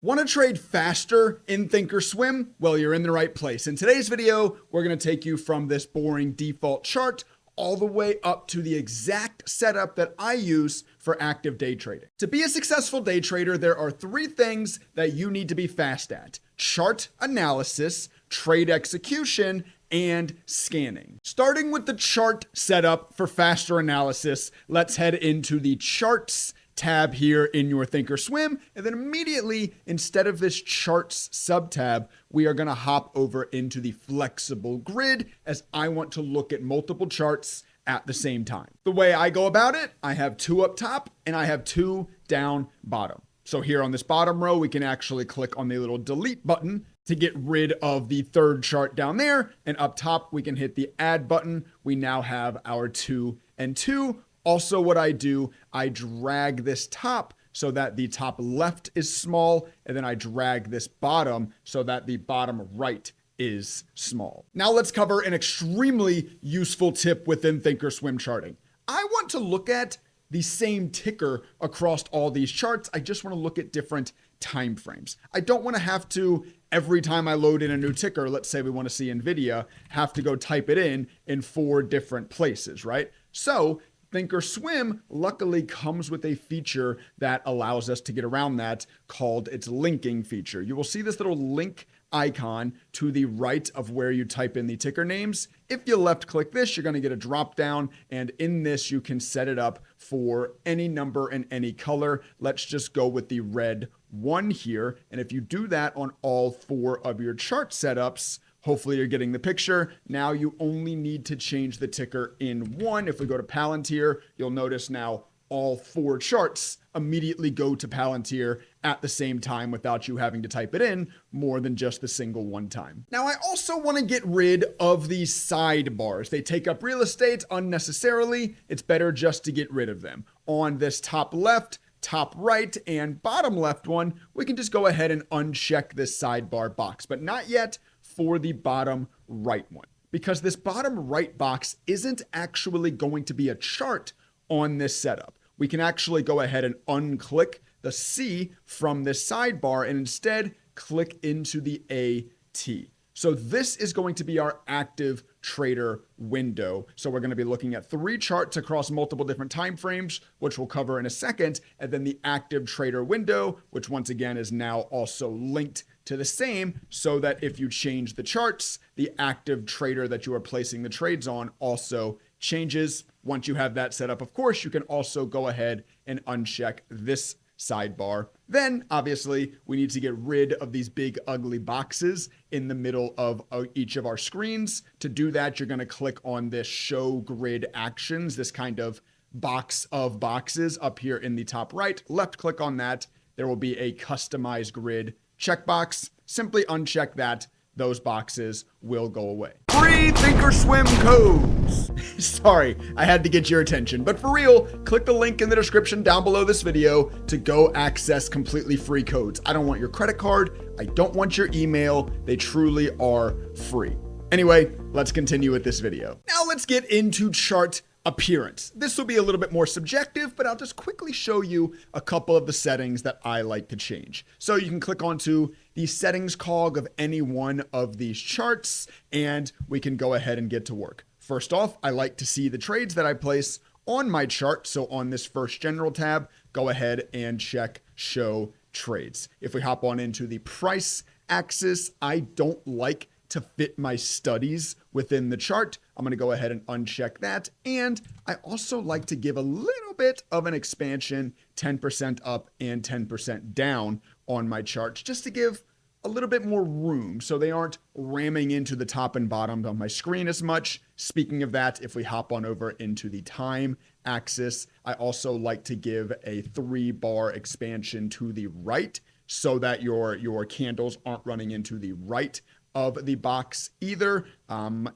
Want to trade faster in ThinkorSwim? Well, you're in the right place. In today's video, we're going to take you from this boring default chart all the way up to the exact setup that I use for active day trading. To be a successful day trader, there are three things that you need to be fast at: chart analysis, trade execution, and scanning. Starting with the chart setup for faster analysis, let's head into the charts tab here in your ThinkorSwim, and then immediately, instead of this charts sub-tab, we are going to hop over into the flexible grid, as I want to look at multiple charts at the same time. The way I go about it, I have two up top and I have two down bottom. So here on this bottom row, we can actually click on the little delete button to get rid of the third chart down there, and up top we can hit the add button. We now have our 2 and 2. Also, what I do, I drag this top so that the top left is small, and then I drag this bottom so that the bottom right is small. Now let's cover an extremely useful tip within ThinkorSwim charting. I want to look at the same ticker across all these charts. I just want to look at different time frames. I don't want to have to, every time I load in a new ticker, let's say we want to see NVIDIA, have to go type it in 4 different places, right? So ThinkorSwim luckily comes with a feature that allows us to get around that, called its linking feature. You will see this little link icon to the right of where you type in the ticker names. If you left click this, you're going to get a drop down, and in this you can set it up for any number and any color. Let's just go with the red 1 here, and if you do that on all 4 of your chart setups, hopefully you're getting the picture. Now you only need to change the ticker in 1. If we go to Palantir, you'll notice now all 4 charts immediately go to Palantir at the same time without you having to type it in more than just the single one time. Now I also want to get rid of these sidebars. They take up real estate unnecessarily. It's better just to get rid of them. On this top left, top right, and bottom left one, we can just go ahead and uncheck this sidebar box, but not yet for the bottom right one, because this bottom right box isn't actually going to be a chart on this setup. We can actually go ahead and unclick the C from this sidebar and instead click into the AT. So this is going to be our active trader window. So we're going to be looking at 3 charts across multiple different time frames, which we'll cover in a second, and then the active trader window, which once again is now also linked to the same, so that if you change the charts, the active trader that you are placing the trades on also changes. Once you have that set up, of course, you can also go ahead and uncheck this sidebar. Then obviously we need to get rid of these big ugly boxes in the middle of each of our screens. To do that, you're going to click on this show grid actions, this kind of box of boxes up here in the top right. Left click on that. There will be a customize grid checkbox. Simply uncheck that. Those boxes will go away. Free ThinkorSwim codes. Sorry, I had to get your attention, but for real, click the link in the description down below this video to go access completely free codes. I don't want your credit card. I don't want your email. They truly are free. Anyway, let's continue with this video. Now let's get into chart appearance. This will be a little bit more subjective, but I'll just quickly show you a couple of the settings that I like to change. So you can click onto the settings cog of any one of these charts, and we can go ahead and get to work. First off, I like to see the trades that I place on my chart. So on this first general tab, go ahead and check show trades. If we hop on into the price axis, I don't like to fit my studies within the chart. I'm going to go ahead and uncheck that. And I also like to give a little bit of an expansion, 10% up and 10% down on my charts, just to give a little bit more room so they aren't ramming into the top and bottom of my screen as much. Speaking of that, if we hop on over into the time axis, I also like to give a 3-bar expansion to the right so that your candles aren't running into the right of the box either.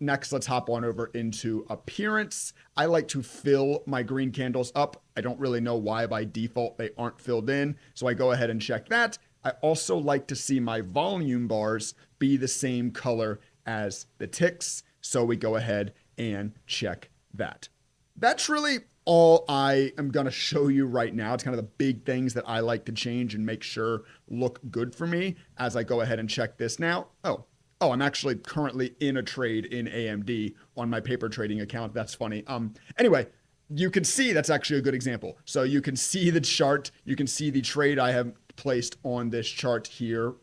Next, let's hop on over into appearance. I like to fill my green candles up. I don't really know why by default they aren't filled in, so I go ahead and check that. I also like to see my volume bars be the same color as the ticks, so we go ahead and check that. That's really all I am going to show you right now. It's kind of the big things that I like to change and make sure look good for me as I go ahead and check this now. Oh, I'm actually currently in a trade in AMD on my paper trading account. That's funny. Anyway, you can see that's actually a good example. So you can see the chart. You can see the trade I have placed on this chart here.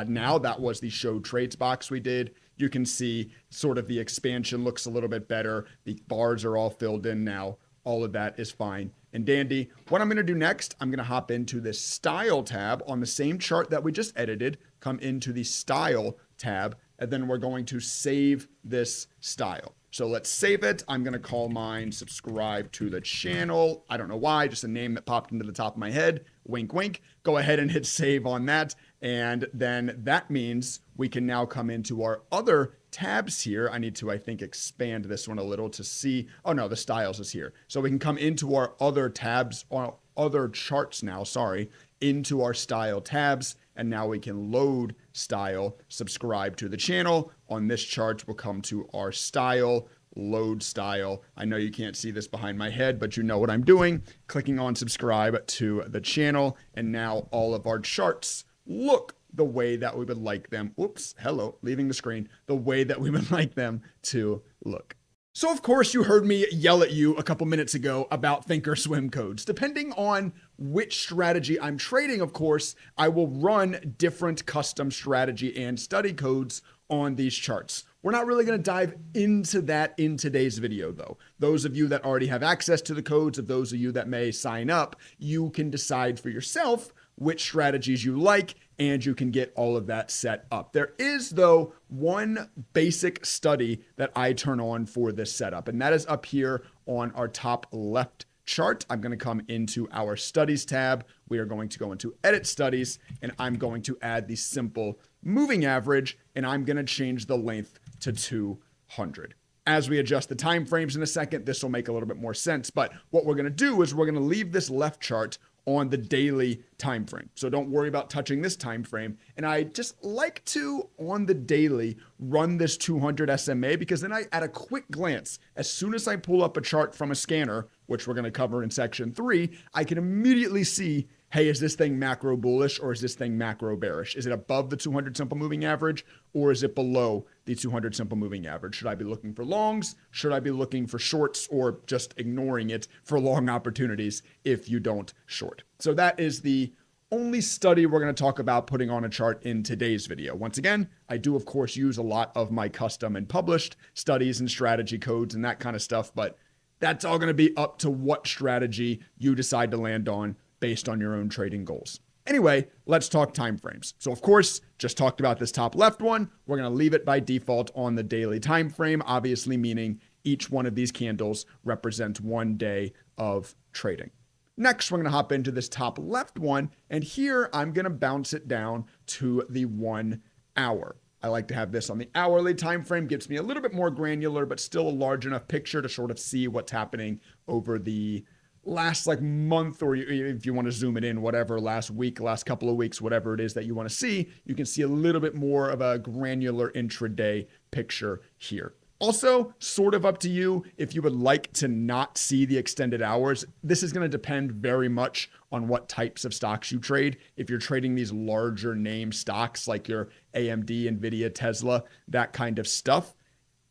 Now that was the show trades box we did. You can see sort of the expansion looks a little bit better. The bars are all filled in now. All of that is fine and dandy. What I'm going to do next, I'm going to hop into this style tab on the same chart that we just edited, come into the style tab, and then we're going to save this style. So let's save it. I'm going to call mine subscribe to the channel. I don't know why, just a name that popped into the top of my head. Wink, wink. Go ahead and hit save on that. And then that means we can now come into our other tabs here. I need to, I think, expand this one a little to see. Oh no, the styles is here. So we can come into our other tabs, or other charts now, sorry, into our style tabs. And now we can load style, subscribe to the channel. On this chart, we'll come to our style, load style. I know you can't see this behind my head, but you know what I'm doing. Clicking on subscribe to the channel. And now all of our charts look the way that we would like them. Oops, hello, leaving the screen. The way that we would like them to look. So of course you heard me yell at you a couple minutes ago about ThinkorSwim codes. Depending on which strategy I'm trading, of course, I will run different custom strategy and study codes on these charts. We're not really going to dive into that in today's video though. Those of you that already have access to the codes, of those of you that may sign up, you can decide for yourself which strategies you like, and you can get all of that set up. There is, though, one basic study that I turn on for this setup, and that is up here on our top left chart. I'm going to come into our studies tab. We are going to go into edit studies, and I'm going to add the simple moving average, and I'm going to change the length to 200. As we adjust the time frames in a second, this will make a little bit more sense. But what we're going to do is we're going to leave this left chart on the daily time frame. So don't worry about touching this time frame. And I just like to, on the daily, run this 200 SMA because then at a quick glance, as soon as I pull up a chart from a scanner, which we're going to cover in section 3, I can immediately see, hey, is this thing macro bullish or is this thing macro bearish? Is it above the 200 simple moving average or is it below the 200 simple moving average? Should I be looking for longs? Should I be looking for shorts, or just ignoring it for long opportunities if you don't short? So that is the only study we're going to talk about putting on a chart in today's video. Once again, I do of course use a lot of my custom and published studies and strategy codes and that kind of stuff, but that's all going to be up to what strategy you decide to land on based on your own trading goals. Anyway, let's talk time frames. So of course, just talked about this top left one. We're going to leave it by default on the daily time frame, obviously meaning each one of these candles represents 1 day of trading. Next, we're going to hop into this top left one, and here I'm going to bounce it down to the 1 hour. I like to have this on the hourly time frame. Gives me a little bit more granular, but still a large enough picture to sort of see what's happening over the last month, or if you want to zoom it in, whatever, last week, last couple of weeks, whatever it is that you want to see, you can see a little bit more of a granular intraday picture here. Also, sort of up to you if you would like to not see the extended hours. This is going to depend very much on what types of stocks you trade. If you're trading these larger name stocks like your AMD, Nvidia, Tesla, that kind of stuff,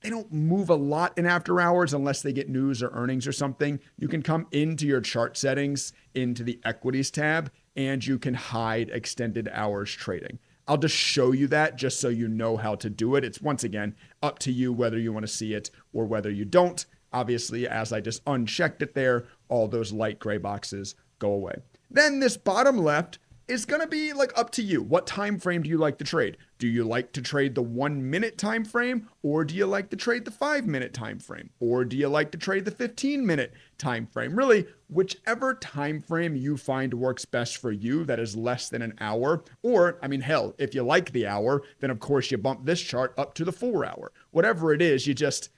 they don't move a lot in after hours unless they get news or earnings or something. You can come into your chart settings, into the equities tab, and you can hide extended hours trading. I'll just show you that just so you know how to do it. It's once again up to you whether you want to see it or whether you don't. Obviously, as I just unchecked it there, all those light gray boxes go away. Then this bottom left is going to be up to you. What time frame do you like to trade? Do you like to trade the 1 minute time frame, or do you like to trade the 5 minute time frame, or do you like to trade the 15-minute time frame? Really, whichever time frame you find works best for you that is less than an hour, or hell, if you like the hour, then of course you bump this chart up to the 4 hour. Whatever it is, you just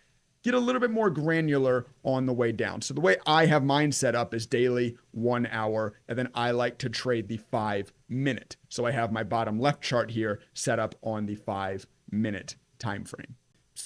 get a little bit more granular on the way down. So the way I have mine set up is daily 1 hour, and then I like to trade the 5 minute. So I have my bottom left chart here set up on the 5 minute time frame.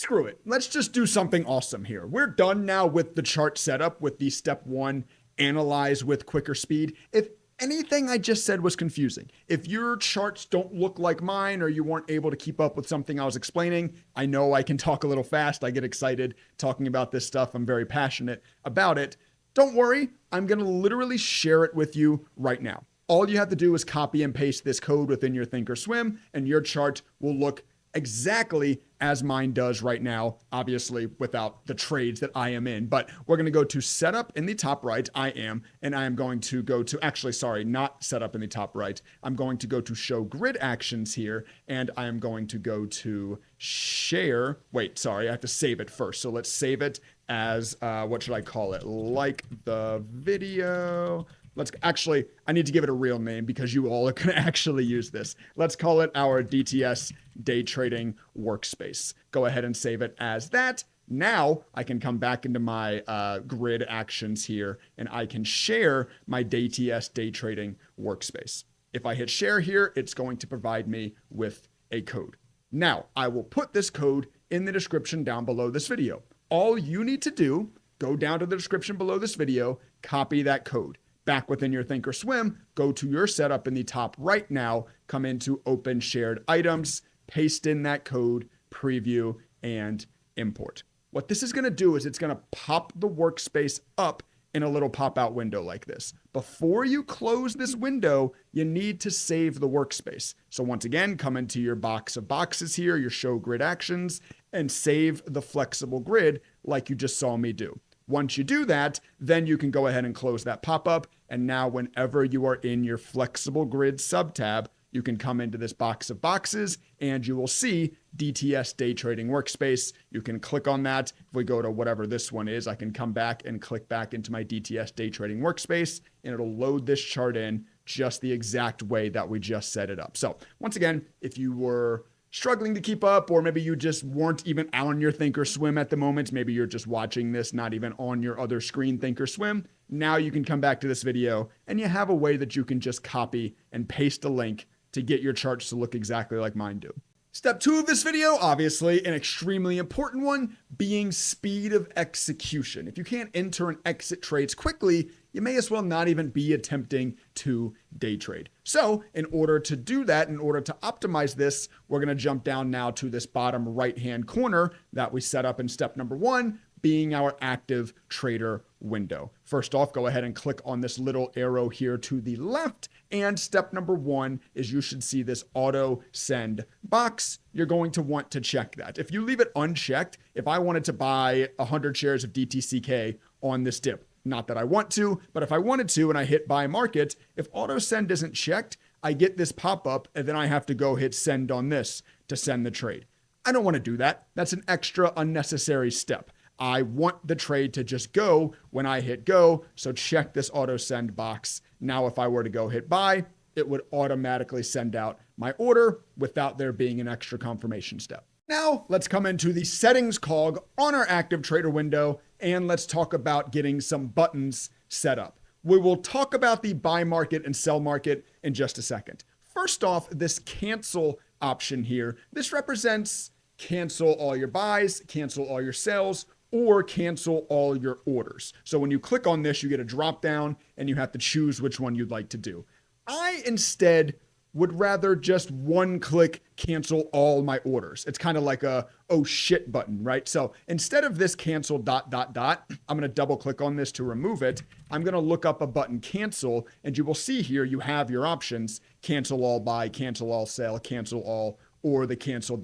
screw it. Let's just do something awesome here. We're done now with the chart setup with the step 1, analyze with quicker speed. If anything I just said was confusing, if your charts don't look like mine or you weren't able to keep up with something I was explaining, I know I can talk a little fast. I get excited talking about this stuff. I'm very passionate about it. Don't worry, I'm going to literally share it with you right now. All you have to do is copy and paste this code within your ThinkorSwim, and your chart will look exactly as mine does right now, obviously without the trades that I am in. But we're going to go to setup in the top right. And I am going to go to, actually, sorry, not setup in the top right. I'm going to go to show grid actions here, and I am going to go to share. Wait, sorry, I have to save it first. So let's save it as, what should I call it? Like the video. I need to give it a real name because you all are going to actually use this. Let's call it our DTS Day Trading Workspace. Go ahead and save it as that. Now I can come back into my grid actions here and I can share my DTS Day Trading Workspace. If I hit share here, it's going to provide me with a code. Now I will put this code in the description down below this video. All you need to do, go down to the description below this video, copy that code. Back within your ThinkorSwim, go to your setup in the top right now, come into open shared items, paste in that code, preview, and import. What this is going to do is it's going to pop the workspace up in a little pop-out window like this. Before you close this window, you need to save the workspace. So once again, come into your box of boxes here, your show grid actions, and save the flexible grid like you just saw me do. Once you do that, then you can go ahead and close that pop-up. And now whenever you are in your flexible grid subtab, you can come into this box of boxes and you will see DTS Day Trading Workspace. You can click on that. If we go to whatever this one is, I can come back and click back into my DTS Day Trading Workspace and it'll load this chart in just the exact way that we just set it up. So once again, if you were struggling to keep up, or maybe you just weren't even on your ThinkorSwim at the moment, maybe you're just watching this, not even on your other screen ThinkorSwim, now you can come back to this video and you have a way that you can just copy and paste a link to get your charts to look exactly like mine do. Step 2 of this video, obviously an extremely important one, being speed of execution. If you can't enter and exit trades quickly, you may as well not even be attempting to day trade. So in order to do that, in order to optimize this, we're going to jump down now to this bottom right-hand corner that we set up in step number 1, being our active trader window. First off, go ahead and click on this little arrow here to the left. And step number 1 is you should see this auto send box. You're going to want to check that. If you leave it unchecked, if I wanted to buy 100 shares of DTCK on this dip, not that I want to, but if I wanted to and I hit buy market, if auto send isn't checked, I get this pop up and then I have to go hit send on this to send the trade. I don't want to do that. That's an extra unnecessary step. I want the trade to just go when I hit go. So check this auto send box. Now, if I were to go hit buy, it would automatically send out my order without there being an extra confirmation step. Now let's come into the settings cog on our active trader window and let's talk about getting some buttons set up. We will talk about the buy market and sell market in just a second. First off, this cancel option here, this represents cancel all your buys, cancel all your sells, or cancel all your orders. So when you click on this, you get a drop down and you have to choose which one you'd like to do. I instead would rather just one click cancel all my orders. It's kind of like a oh shit button, right? So instead of this cancel ... I'm going to double click on this to remove it. I'm going to look up a button cancel and you will see here you have your options: cancel all buy, cancel all sell, cancel all, or the cancel ...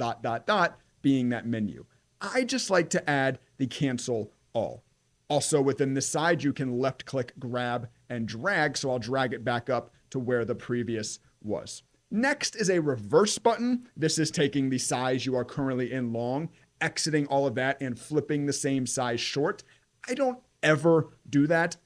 being that menu. I just like to add the cancel all. Also within this side, you can left click, grab, and drag. So I'll drag it back up to where the previous was. Next is a reverse button. This is taking the size you are currently in long, exiting all of that and flipping the same size short. I don't ever do that.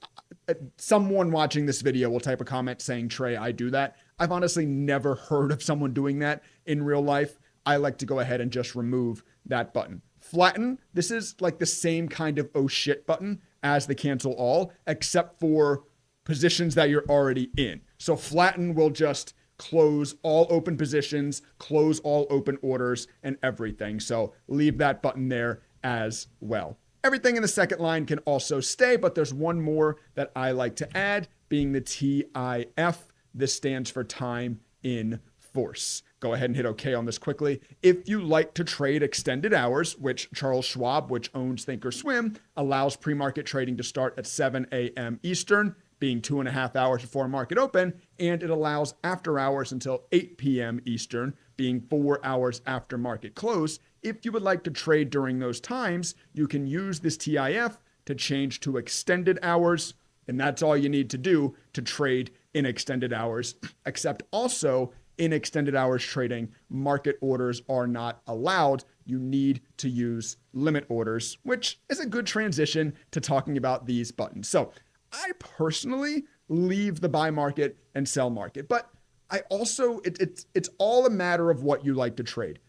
Someone watching this video will type a comment saying, Trey, I do that. I've honestly never heard of someone doing that in real life. I like to go ahead and just remove that button. Flatten, this is like the same kind of oh shit button as the cancel all, except for positions that you're already in. So flatten will just close all open positions, close all open orders, and everything. So leave that button there as well. Everything in the second line can also stay, but there's one more that I like to add, being the TIF. This stands for time in force. Go ahead and hit OK on this quickly. If you like to trade extended hours, which Charles Schwab, which owns ThinkorSwim, allows pre-market trading to start at 7 a.m. Eastern, being 2.5 hours before market open, and it allows after hours until 8 p.m. Eastern, being 4 hours after market close. If you would like to trade during those times, you can use this TIF to change to extended hours, and that's all you need to do to trade in extended hours, except also in extended hours trading, market orders are not allowed. You need to use limit orders, which is a good transition to talking about these buttons. So I personally leave the buy market and sell market, but I also, it's all a matter of what you like to trade.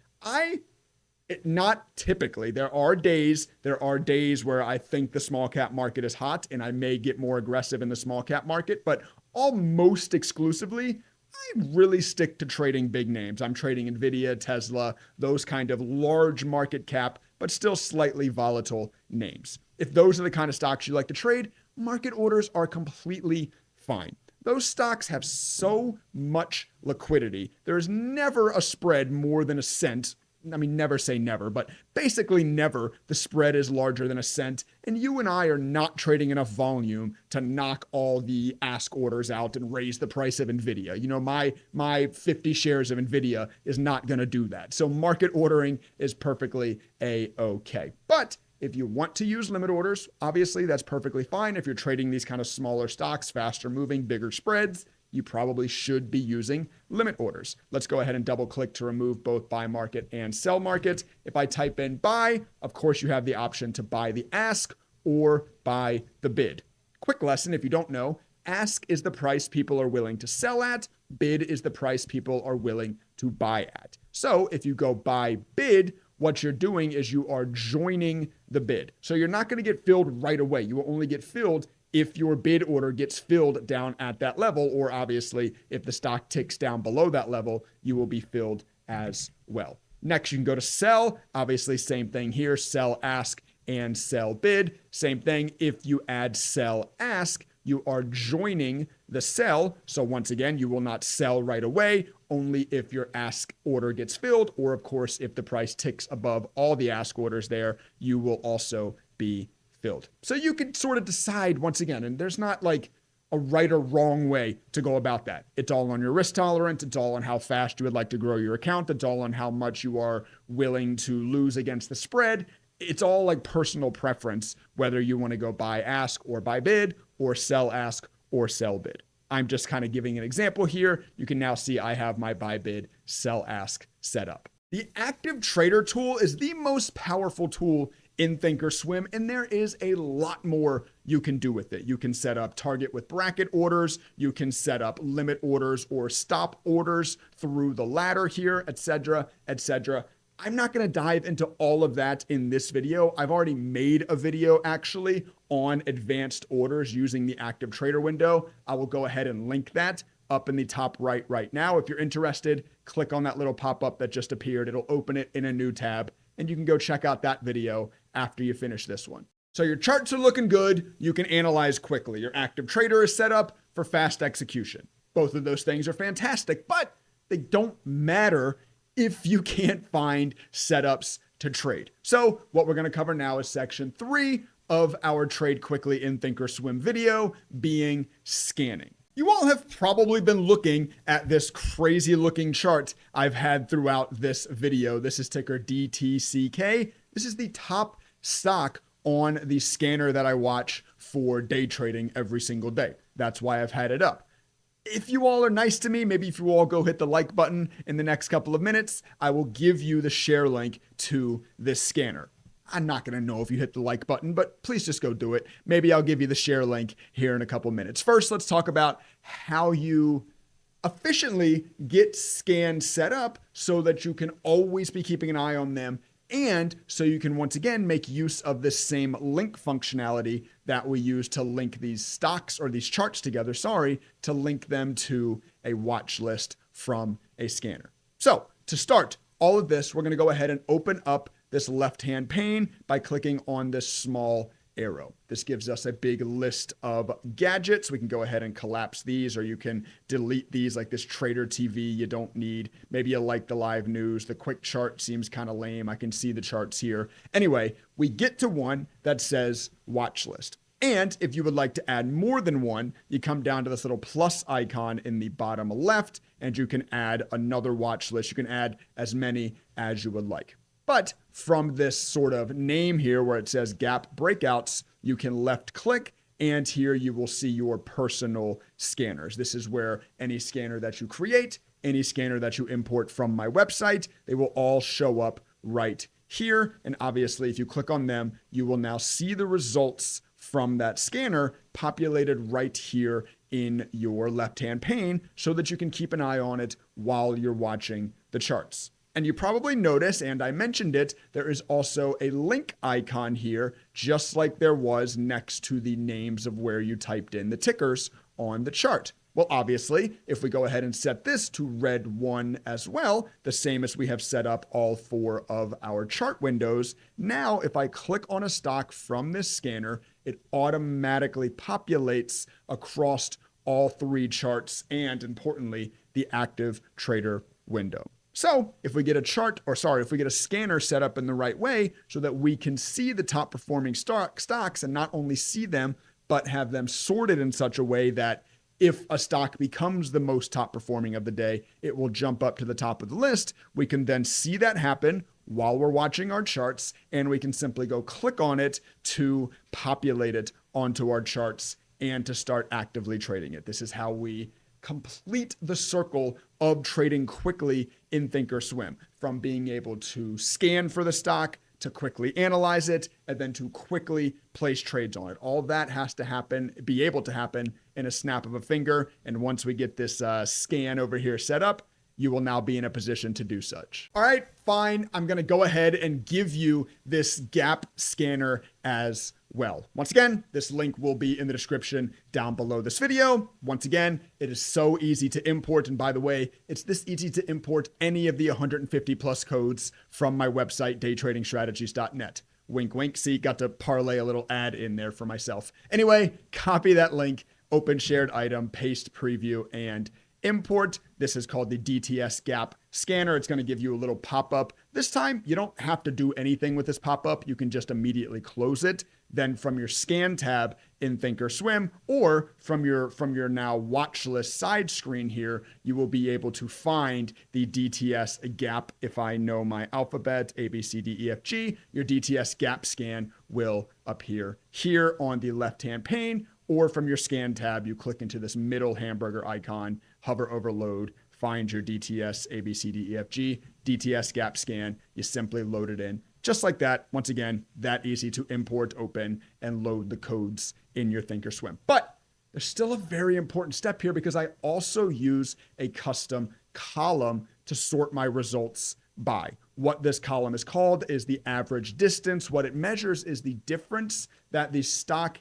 Not typically. There are days where I think the small cap market is hot and I may get more aggressive in the small cap market, but almost exclusively, I really stick to trading big names. I'm trading Nvidia, Tesla, those kind of large market cap, but still slightly volatile names. If those are the kind of stocks you like to trade, market orders are completely fine. Those stocks have so much liquidity. There's never a spread more than a cent. I mean, never say never, but basically never the spread is larger than a cent. And you and I are not trading enough volume to knock all the ask orders out and raise the price of Nvidia. You know, my 50 shares of Nvidia is not going to do that. So market ordering is perfectly a-okay. But if you want to use limit orders, obviously that's perfectly fine. If you're trading these kind of smaller stocks, faster moving, bigger spreads, you probably should be using limit orders. Let's go ahead and double click to remove both buy market and sell market. If I type in buy, of course you have the option to buy the ask or buy the bid. Quick lesson, if you don't know, ask is the price people are willing to sell at. Bid is the price people are willing to buy at. So if you go buy bid, what you're doing is you are joining the bid. So you're not going to get filled right away. You will only get filled if your bid order gets filled down at that level, or obviously if the stock ticks down below that level, you will be filled as well. Next, you can go to sell. Obviously, same thing here, sell ask and sell bid. Same thing, if you add sell ask, you are joining the sell. So once again, you will not sell right away, only if your ask order gets filled, or of course, if the price ticks above all the ask orders there, you will also be filled. So you can sort of decide once again, and there's not like a right or wrong way to go about that. It's all on your risk tolerance. It's all on how fast you would like to grow your account. It's all on how much you are willing to lose against the spread. It's all like personal preference, whether you want to go buy ask or buy bid, or sell ask or sell bid. I'm just kind of giving an example here. You can now see I have my buy bid, sell ask set up. The active trader tool is the most powerful tool in ThinkorSwim, and there is a lot more you can do with it. You can set up target with bracket orders, you can set up limit orders or stop orders through the ladder here, etc., etc. I'm not going to dive into all of that in this video. I've already made a video actually on advanced orders using the active trader window. I will go ahead and link that up in the top right now. If you're interested, click on that little pop-up that just appeared. It'll open it in a new tab, and you can go check out that video after you finish this one. So your charts are looking good. You can analyze quickly. Your active trader is set up for fast execution. Both of those things are fantastic, but they don't matter if you can't find setups to trade. So what we're going to cover now is section 3 of our Trade Quickly in ThinkorSwim video, being scanning. You all have probably been looking at this crazy looking chart I've had throughout this video. This is ticker DTCK. This is the top stock on the scanner that I watch for day trading every single day. That's why I've had it up. If you all are nice to me, maybe if you all go hit the like button in the next couple of minutes, I will give you the share link to this scanner. I'm not going to know if you hit the like button, but please just go do it. Maybe I'll give you the share link here in a couple minutes. First, let's talk about how you efficiently get scans set up so that you can always be keeping an eye on them, and so you can once again make use of this same link functionality that we use to link these stocks or these charts together, to link them to a watch list from a scanner. So to start all of this, we're going to go ahead and open up this left-hand pane by clicking on this small arrow. This gives us a big list of gadgets. We can go ahead and collapse these, or you can delete these, like this Trader TV you don't need. Maybe you like the live news. The quick chart seems kind of lame. I can see the charts here. Anyway, we get to one that says watch list. And if you would like to add more than one, you come down to this little plus icon in the bottom left, and you can add another watch list. You can add as many as you would like. But from this sort of name here where it says gap breakouts, you can left click, and here you will see your personal scanners. This is where any scanner that you create, any scanner that you import from my website, they will all show up right here. And obviously, if you click on them, you will now see the results from that scanner populated right here in your left-hand pane so that you can keep an eye on it while you're watching the charts. And you probably notice, and I mentioned it, there is also a link icon here, just like there was next to the names of where you typed in the tickers on the chart. Well, obviously, if we go ahead and set this to red 1 as well, the same as we have set up all 4 of our chart windows, now if I click on a stock from this scanner, it automatically populates across all 3 charts and, importantly, the active trader window. So if we get if we get a scanner set up in the right way so that we can see the top performing stocks and not only see them, but have them sorted in such a way that if a stock becomes the most top performing of the day, it will jump up to the top of the list. We can then see that happen while we're watching our charts, and we can simply go click on it to populate it onto our charts and to start actively trading it. This is how we complete the circle of trading quickly in ThinkorSwim, from being able to scan for the stock to quickly analyze it and then to quickly place trades on it. All that has to happen, be able to happen in a snap of a finger. And once we get this scan over here set up, you will now be in a position to do such. All right, fine. I'm going to go ahead and give you this gap scanner as well. Once again, this link will be in the description down below this video. Once again, it is so easy to import. And by the way, it's this easy to import any of the 150 plus codes from my website, daytradingstrategies.net. Wink, wink. See, got to parlay a little ad in there for myself. Anyway, copy that link, open shared item, paste preview, and import. This is called the DTS Gap Scanner. It's going to give you a little pop-up. This time, you don't have to do anything with this pop-up. You can just immediately close it. Then from your scan tab in ThinkorSwim, or from your now watch list side screen here, you will be able to find the DTS Gap. If I know my alphabet, A, B, C, D, E, F, G, your DTS Gap Scan will appear here on the left-hand pane. Or from your scan tab, you click into this middle hamburger icon, hover over load, find your DTS A, B, C, D, E, F, G, DTS Gap Scan. You simply load it in. Just like that. Once again, that easy to import, open, and load the codes in your ThinkorSwim. But there's still a very important step here because I also use a custom column to sort my results by. What this column is called is the average distance. What it measures is the difference that the stock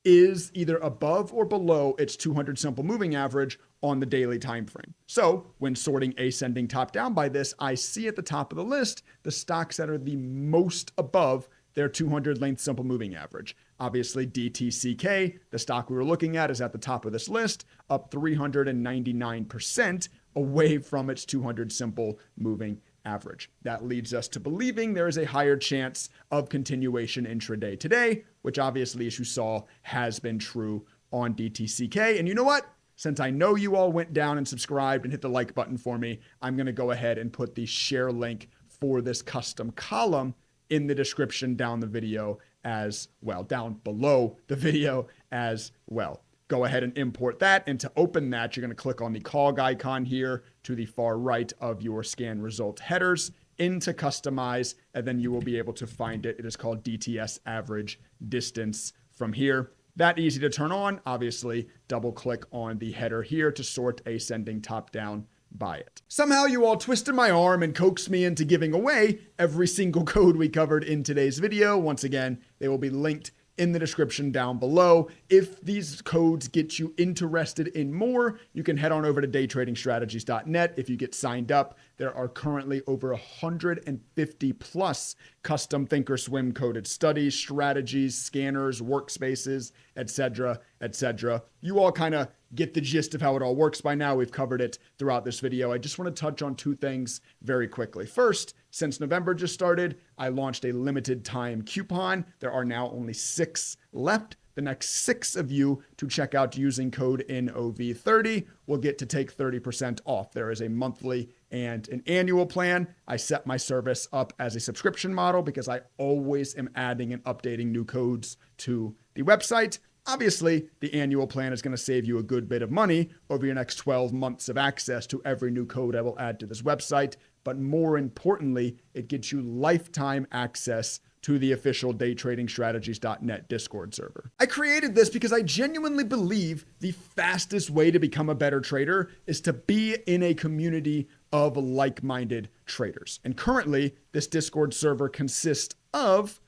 is either above or below its 200 simple moving average on the daily time frame. So when sorting ascending top down by this, I see at the top of the list the stocks that are the most above their 200 length simple moving average. Obviously, DTCK, the stock we were looking at, is at the top of this list, up 399% away from its 200 simple moving average. That leads us to believing there is a higher chance of continuation intraday today, which obviously, as you saw, has been true on DTCK. And you know what? Since I know you all went down and subscribed and hit the like button for me, I'm going to go ahead and put the share link for this custom column in the description down the video as well, down below the video as well. Go ahead and import that. And to open that, you're going to click on the cog icon here to the far right of your scan result headers into customize, and then you will be able to find it. It is called DTS average distance from here. That easy to turn on. Obviously, double click on the header here to sort ascending top down by it. Somehow you all twisted my arm and coaxed me into giving away every single code we covered in today's video. Once again, they will be linked in the description down below. If these codes get you interested in more, you can head on over to daytradingstrategies.net. If you get signed up, there are currently over 150 plus custom ThinkorSwim coded studies, strategies, scanners, workspaces, etc., etc. You all kind of get the gist of how it all works by now. We've covered it throughout this video. I just want to touch on two things very quickly. First, since November just started, I launched a limited time coupon. There are now only 6 left. The next 6 of you to check out using code NOV30 will get to take 30% off. There is a monthly and an annual plan. I set my service up as a subscription model because I always am adding and updating new codes to the website. Obviously, the annual plan is going to save you a good bit of money over your next 12 months of access to every new code I will add to this website. But more importantly, it gets you lifetime access to the official daytradingstrategies.net Discord server. I created this because I genuinely believe the fastest way to become a better trader is to be in a community of like-minded traders. And currently, this Discord server consists of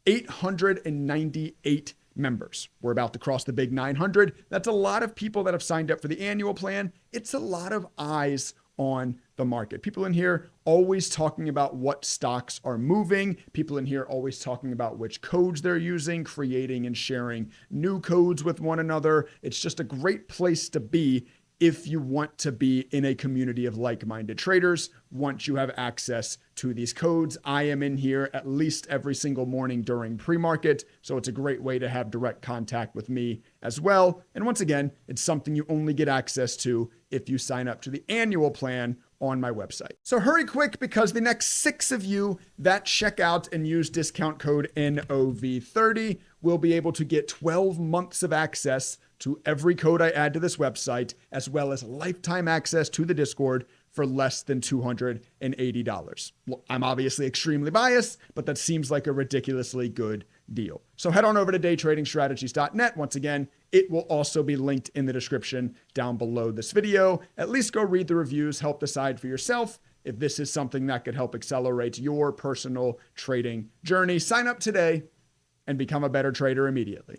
898 members. We're about to cross the big 900. That's a lot of people that have signed up for the annual plan. It's a lot of eyes on the market. People in here always talking about what stocks are moving. People in here always talking about which codes they're using, creating and sharing new codes with one another. It's just a great place to be if you want to be in a community of like-minded traders. Once you have access to these codes, I am in here at least every single morning during pre-market, so it's a great way to have direct contact with me as well. And once again, it's something you only get access to if you sign up to the annual plan on my website. So hurry quick, because the next 6 of you that check out and use discount code NOV30 will be able to get 12 months of access to every code I add to this website, as well as lifetime access to the Discord for less than $280. Well, I'm obviously extremely biased, but that seems like a ridiculously good deal. So head on over to daytradingstrategies.net. Once again, it will also be linked in the description down below this video. At least go read the reviews, help decide for yourself if this is something that could help accelerate your personal trading journey. Sign up today and become a better trader immediately.